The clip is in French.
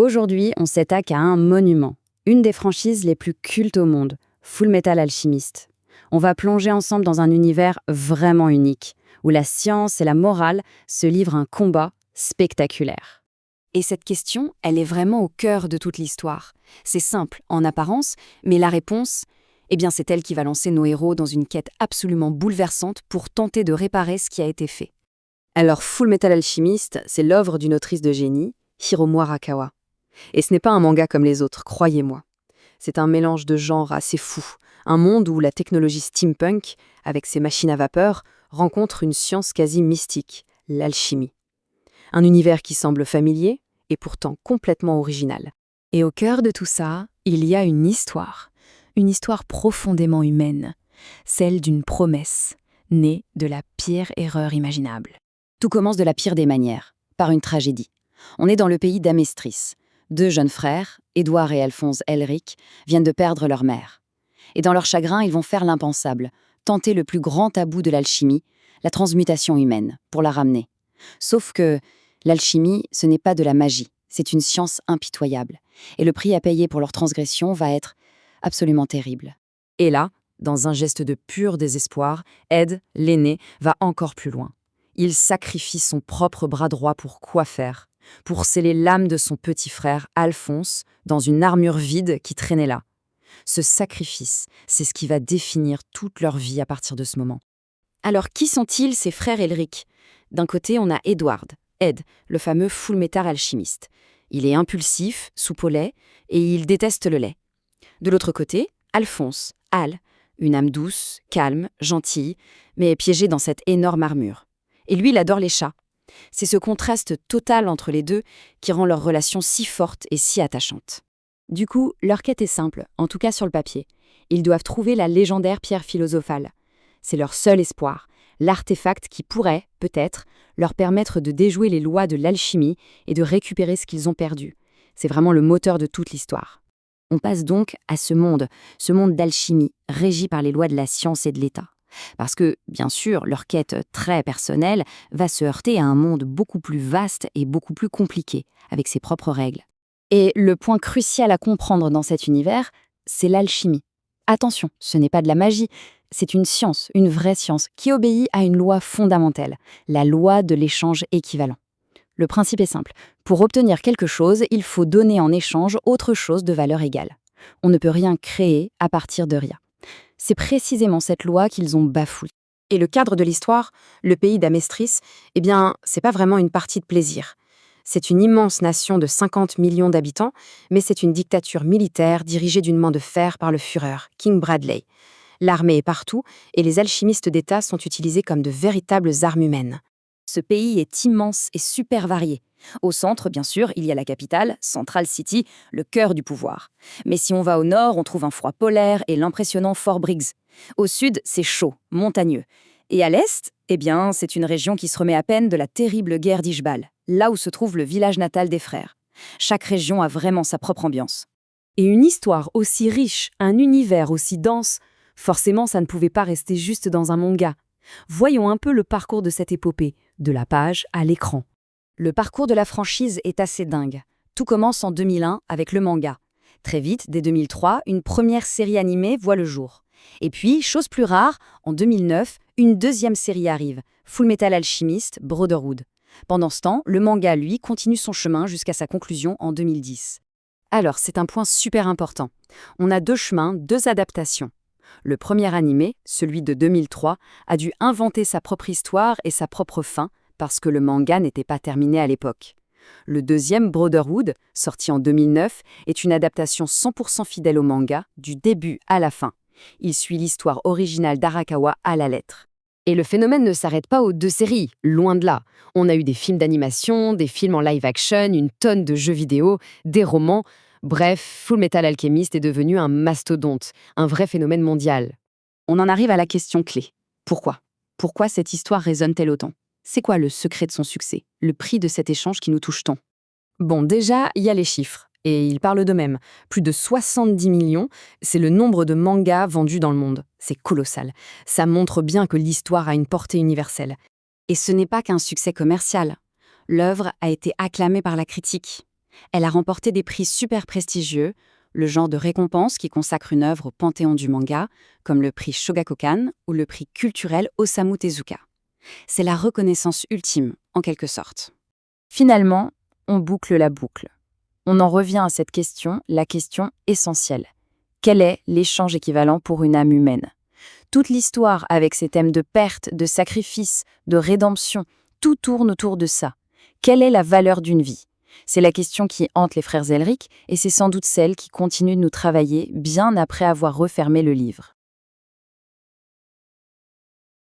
Aujourd'hui, on s'attaque à un monument, une des franchises les plus cultes au monde, Fullmetal Alchemist. On va plonger ensemble dans un univers vraiment unique, où la science et la morale se livrent un combat spectaculaire. Et cette question, elle est vraiment au cœur de toute l'histoire. C'est simple en apparence, mais la réponse, c'est elle qui va lancer nos héros dans une quête absolument bouleversante pour tenter de réparer ce qui a été fait. Alors Fullmetal Alchemist, c'est l'œuvre d'une autrice de génie, Hiromu Arakawa. Et ce n'est pas un manga comme les autres, croyez-moi. C'est un mélange de genres assez fou, un monde où la technologie steampunk, avec ses machines à vapeur, rencontre une science quasi mystique, l'alchimie. Un univers qui semble familier et pourtant complètement original. Et au cœur de tout ça, il y a une histoire profondément humaine, celle d'une promesse, née de la pire erreur imaginable. Tout commence de la pire des manières, par une tragédie. On est dans le pays d'Amestris. Deux jeunes frères, Édouard et Alphonse Elric, viennent de perdre leur mère. Et dans leur chagrin, ils vont faire l'impensable, tenter le plus grand tabou de l'alchimie, la transmutation humaine, pour la ramener. Sauf que l'alchimie, ce n'est pas de la magie, c'est une science impitoyable. Et le prix à payer pour leur transgression va être absolument terrible. Et là, dans un geste de pur désespoir, Ed, l'aîné, va encore plus loin. Il sacrifie son propre bras droit pour quoi faire ? Pour sceller l'âme de son petit frère, Alphonse, dans une armure vide qui traînait là. Ce sacrifice, c'est ce qui va définir toute leur vie à partir de ce moment. Alors, qui sont-ils, ces frères Elric ? D'un côté, on a Edward, Ed, le fameux Fullmetal Alchemist. Il est impulsif, soupe au lait, et il déteste le lait. De l'autre côté, Alphonse, Al, une âme douce, calme, gentille, mais piégée dans cette énorme armure. Et lui, il adore les chats. C'est ce contraste total entre les deux qui rend leur relation si forte et si attachante. Du coup, leur quête est simple, en tout cas sur le papier. Ils doivent trouver la légendaire pierre philosophale. C'est leur seul espoir, l'artefact qui pourrait, peut-être, leur permettre de déjouer les lois de l'alchimie et de récupérer ce qu'ils ont perdu. C'est vraiment le moteur de toute l'histoire. On passe donc à ce monde d'alchimie, régi par les lois de la science et de l'État. Parce que, bien sûr, leur quête très personnelle va se heurter à un monde beaucoup plus vaste et beaucoup plus compliqué, avec ses propres règles. Et le point crucial à comprendre dans cet univers, c'est l'alchimie. Attention, ce n'est pas de la magie, c'est une science, une vraie science, qui obéit à une loi fondamentale, la loi de l'échange équivalent. Le principe est simple, pour obtenir quelque chose, il faut donner en échange autre chose de valeur égale. On ne peut rien créer à partir de rien. C'est précisément cette loi qu'ils ont bafouée. Et le cadre de l'histoire, le pays d'Amestris, c'est pas vraiment une partie de plaisir. C'est une immense nation de 50 millions d'habitants, mais c'est une dictature militaire dirigée d'une main de fer par le Führer, King Bradley. L'armée est partout et les alchimistes d'État sont utilisés comme de véritables armes humaines. Ce pays est immense et super varié. Au centre, bien sûr, il y a la capitale, Central City, le cœur du pouvoir. Mais si on va au nord, on trouve un froid polaire et l'impressionnant Fort Briggs. Au sud, c'est chaud, montagneux. Et à l'est, c'est une région qui se remet à peine de la terrible guerre d'Ishbal, là où se trouve le village natal des frères. Chaque région a vraiment sa propre ambiance. Et une histoire aussi riche, un univers aussi dense, forcément ça ne pouvait pas rester juste dans un manga. Voyons un peu le parcours de cette épopée, de la page à l'écran. Le parcours de la franchise est assez dingue. Tout commence en 2001 avec le manga. Très vite, dès 2003, une première série animée voit le jour. Et puis, chose plus rare, en 2009, une deuxième série arrive, Fullmetal Alchemist Brotherhood. Pendant ce temps, le manga, lui, continue son chemin jusqu'à sa conclusion en 2010. Alors, c'est un point super important. On a deux chemins, deux adaptations. Le premier animé, celui de 2003, a dû inventer sa propre histoire et sa propre fin, parce que le manga n'était pas terminé à l'époque. Le deuxième, Brotherhood, sorti en 2009, est une adaptation 100% fidèle au manga, du début à la fin. Il suit l'histoire originale d'Arakawa à la lettre. Et le phénomène ne s'arrête pas aux deux séries, loin de là. On a eu des films d'animation, des films en live-action, une tonne de jeux vidéo, des romans. Bref, Fullmetal Alchemist est devenu un mastodonte, un vrai phénomène mondial. On en arrive à la question clé. Pourquoi ? Pourquoi cette histoire résonne-t-elle autant ? C'est quoi le secret de son succès, le prix de cet échange qui nous touche tant ? Bon, déjà, il y a les chiffres, et ils parlent d'eux-mêmes. Plus de 70 millions, c'est le nombre de mangas vendus dans le monde. C'est colossal. Ça montre bien que l'histoire a une portée universelle. Et ce n'est pas qu'un succès commercial. L'œuvre a été acclamée par la critique. Elle a remporté des prix super prestigieux, le genre de récompense qui consacre une œuvre au panthéon du manga, comme le prix Shogakukan ou le prix culturel Osamu Tezuka. C'est la reconnaissance ultime, en quelque sorte. Finalement, on boucle la boucle. On en revient à cette question, la question essentielle. Quel est l'échange équivalent pour une âme humaine? Toute l'histoire, avec ses thèmes de perte, de sacrifice, de rédemption, tout tourne autour de ça. Quelle est la valeur d'une vie? C'est la question qui hante les frères Elric, et c'est sans doute celle qui continue de nous travailler bien après avoir refermé le livre.